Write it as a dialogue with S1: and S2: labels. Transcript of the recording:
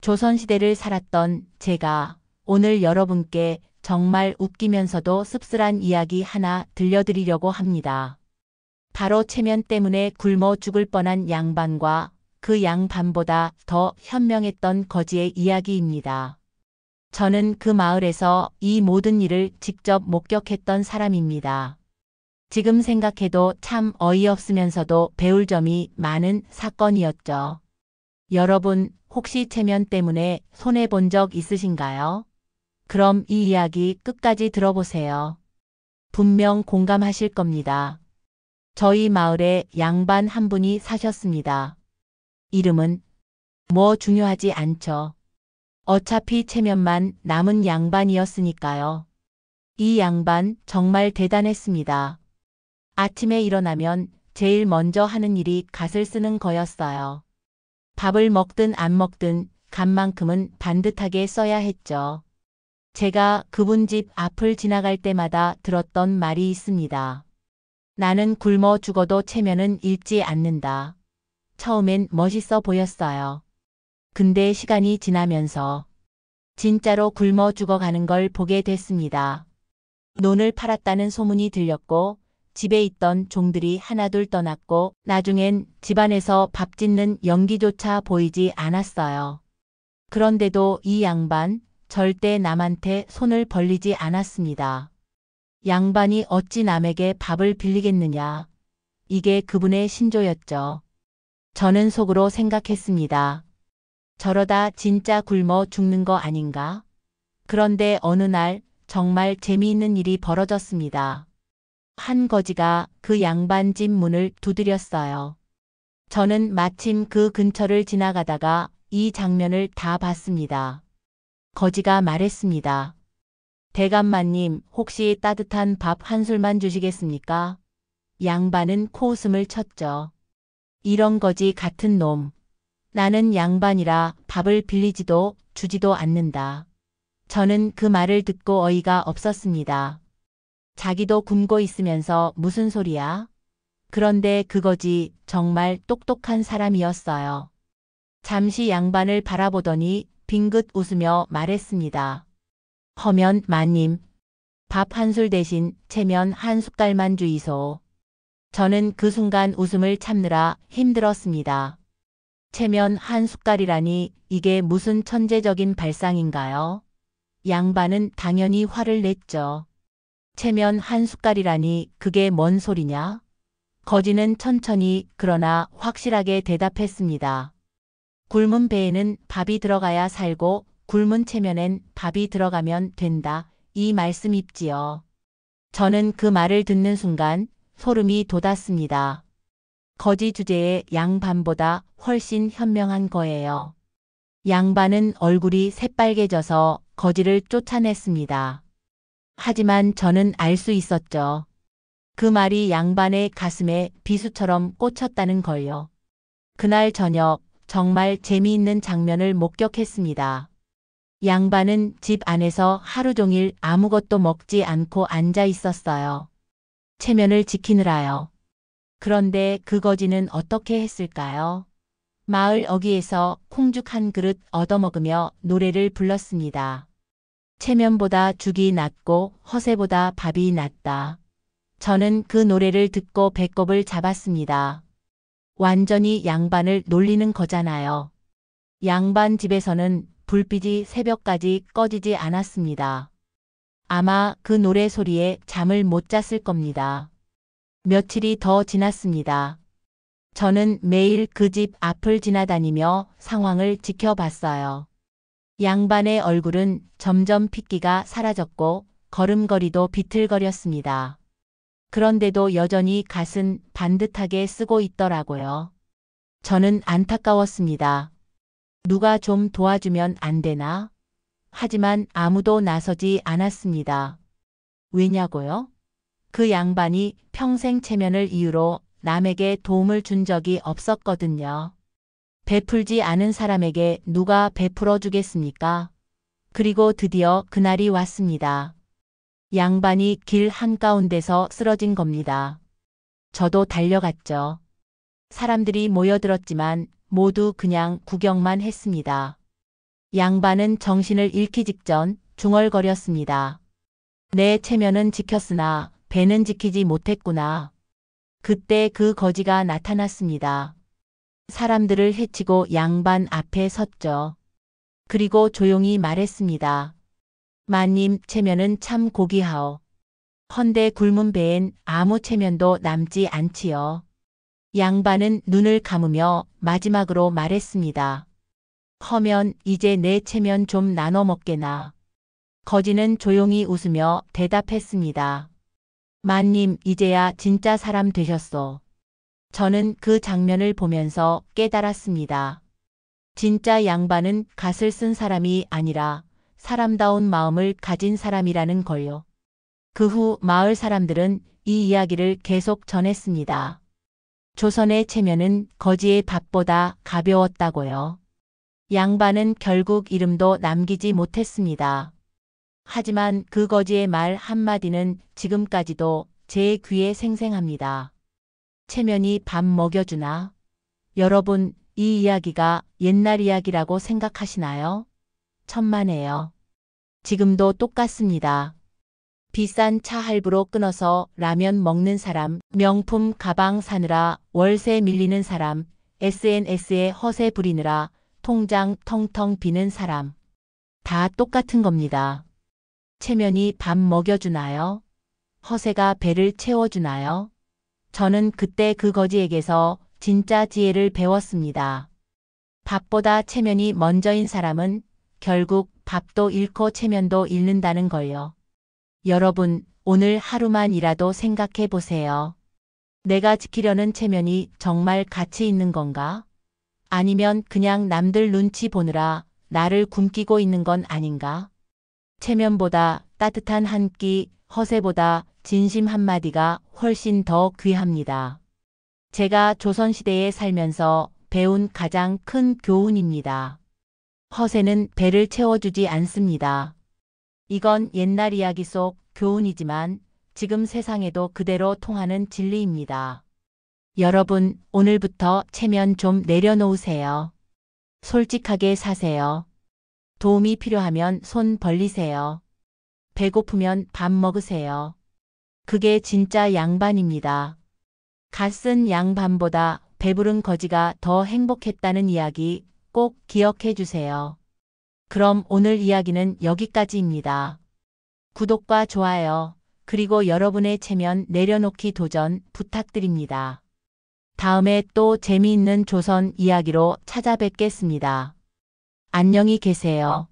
S1: 조선시대를 살았던 제가 오늘 여러분께 정말 웃기면서도 씁쓸한 이야기 하나 들려드리려고 합니다. 바로 체면 때문에 굶어 죽을 뻔한 양반과 그 양반보다 더 현명했던 거지의 이야기입니다. 저는 그 마을에서 이 모든 일을 직접 목격했던 사람입니다. 지금 생각해도 참 어이없으면서도 배울 점이 많은 사건이었죠. 여러분, 혹시 체면 때문에 손해본 적 있으신가요? 그럼 이 이야기 끝까지 들어보세요. 분명 공감하실 겁니다. 저희 마을에 양반 한 분이 사셨습니다. 이름은 뭐 중요하지 않죠. 어차피 체면만 남은 양반이었으니까요. 이 양반 정말 대단했습니다. 아침에 일어나면 제일 먼저 하는 일이 갓을 쓰는 거였어요. 밥을 먹든 안 먹든 갓만큼은 반듯하게 써야 했죠. 제가 그분 집 앞을 지나갈 때마다 들었던 말이 있습니다. 나는 굶어 죽어도 체면은 잃지 않는다. 처음엔 멋있어 보였어요. 근데 시간이 지나면서 진짜로 굶어 죽어가는 걸 보게 됐습니다. 논을 팔았다는 소문이 들렸고 집에 있던 종들이 하나둘 떠났고 나중엔 집안에서 밥 짓는 연기조차 보이지 않았어요. 그런데도 이 양반 절대 남한테 손을 벌리지 않았습니다. 양반이 어찌 남에게 밥을 빌리겠느냐. 이게 그분의 신조였죠. 저는 속으로 생각했습니다. 저러다 진짜 굶어 죽는 거 아닌가? 그런데 어느 날 정말 재미있는 일이 벌어졌습니다. 한 거지가 그 양반 집 문을 두드렸어요. 저는 마침 그 근처를 지나가다가 이 장면을 다 봤습니다. 거지가 말했습니다. 대감마님, 혹시 따뜻한 밥 한 술만 주시겠습니까? 양반은 코웃음을 쳤죠. 이런 거지 같은 놈. 나는 양반이라 밥을 빌리지도 주지도 않는다. 저는 그 말을 듣고 어이가 없었습니다. 자기도 굶고 있으면서 무슨 소리야? 그런데 그 거지 정말 똑똑한 사람이었어요. 잠시 양반을 바라보더니 빙긋 웃으며 말했습니다. 허면 마님, 밥 한 술 대신 체면 한 숟갈만 주이소. 저는 그 순간 웃음을 참느라 힘들었습니다. 체면 한 숟갈이라니 이게 무슨 천재적인 발상인가요? 양반은 당연히 화를 냈죠. 체면 한 숟갈이라니 그게 뭔 소리냐? 거지는 천천히 그러나 확실하게 대답했습니다. 굶은 배에는 밥이 들어가야 살고 굶은 체면엔 밥이 들어가면 된다. 이 말씀입지요. 저는 그 말을 듣는 순간 소름이 돋았습니다. 거지 주제의 양반보다 훨씬 현명한 거예요. 양반은 얼굴이 새빨개져서 거지를 쫓아냈습니다. 하지만 저는 알 수 있었죠. 그 말이 양반의 가슴에 비수처럼 꽂혔다는 걸요. 그날 저녁 정말 재미있는 장면을 목격했습니다. 양반은 집 안에서 하루 종일 아무것도 먹지 않고 앉아 있었어요. 체면을 지키느라요. 그런데 그 거지는 어떻게 했을까요? 마을 어귀에서 콩죽 한 그릇 얻어먹으며 노래를 불렀습니다. 체면보다 죽이 낫고 허세보다 밥이 낫다. 저는 그 노래를 듣고 배꼽을 잡았습니다. 완전히 양반을 놀리는 거잖아요. 양반 집에서는 불빛이 새벽까지 꺼지지 않았습니다. 아마 그 노래 소리에 잠을 못 잤을 겁니다. 며칠이 더 지났습니다. 저는 매일 그 집 앞을 지나다니며 상황을 지켜봤어요. 양반의 얼굴은 점점 핏기가 사라졌고 걸음걸이도 비틀거렸습니다. 그런데도 여전히 갓은 반듯하게 쓰고 있더라고요. 저는 안타까웠습니다. 누가 좀 도와주면 안 되나? 하지만 아무도 나서지 않았습니다. 왜냐고요? 그 양반이 평생 체면을 이유로 남에게 도움을 준 적이 없었거든요. 베풀지 않은 사람에게 누가 베풀어 주겠습니까? 그리고 드디어 그날이 왔습니다. 양반이 길 한가운데서 쓰러진 겁니다. 저도 달려갔죠. 사람들이 모여들었지만 모두 그냥 구경만 했습니다. 양반은 정신을 잃기 직전 중얼거렸습니다. 내 체면은 지켰으나 배는 지키지 못했구나. 그때 그 거지가 나타났습니다. 사람들을 해치고 양반 앞에 섰죠. 그리고 조용히 말했습니다. 마님, 체면은 참 고귀하오. 헌데 굶은 배엔 아무 체면도 남지 않지요. 양반은 눈을 감으며 마지막으로 말했습니다. 허면 이제 내 체면 좀 나눠 먹게나. 거지는 조용히 웃으며 대답했습니다. 마님, 이제야 진짜 사람 되셨소. 저는 그 장면을 보면서 깨달았습니다. 진짜 양반은 갓을 쓴 사람이 아니라 사람다운 마음을 가진 사람이라는 걸요. 그 후 마을 사람들은 이 이야기를 계속 전했습니다. 조선의 체면은 거지의 밥보다 가벼웠다고요. 양반은 결국 이름도 남기지 못했습니다. 하지만 그 거지의 말 한마디는 지금까지도 제 귀에 생생합니다. 체면이 밥 먹여주나? 여러분, 이 이야기가 옛날 이야기라고 생각하시나요? 천만에요. 지금도 똑같습니다. 비싼 차 할부로 끊어서 라면 먹는 사람, 명품 가방 사느라 월세 밀리는 사람, SNS에 허세 부리느라 통장 텅텅 비는 사람. 다 똑같은 겁니다. 체면이 밥 먹여주나요? 허세가 배를 채워주나요? 저는 그때 그 거지에게서 진짜 지혜를 배웠습니다. 밥보다 체면이 먼저인 사람은 결국 밥도 잃고 체면도 잃는다는 걸요. 여러분, 오늘 하루만이라도 생각해 보세요. 내가 지키려는 체면이 정말 가치 있는 건가? 아니면 그냥 남들 눈치 보느라 나를 굶기고 있는 건 아닌가? 체면보다 따뜻한 한 끼, 허세보다 진심 한마디가 훨씬 더 귀합니다. 제가 조선시대에 살면서 배운 가장 큰 교훈입니다. 허세는 배를 채워주지 않습니다. 이건 옛날 이야기 속 교훈이지만 지금 세상에도 그대로 통하는 진리입니다. 여러분, 오늘부터 체면 좀 내려놓으세요. 솔직하게 사세요. 도움이 필요하면 손 벌리세요. 배고프면 밥 먹으세요. 그게 진짜 양반입니다. 갓 쓴 양반보다 배부른 거지가 더 행복했다는 이야기 꼭 기억해 주세요. 그럼 오늘 이야기는 여기까지입니다. 구독과 좋아요, 그리고 여러분의 체면 내려놓기 도전 부탁드립니다. 다음에 또 재미있는 조선 이야기로 찾아뵙겠습니다. 안녕히 계세요.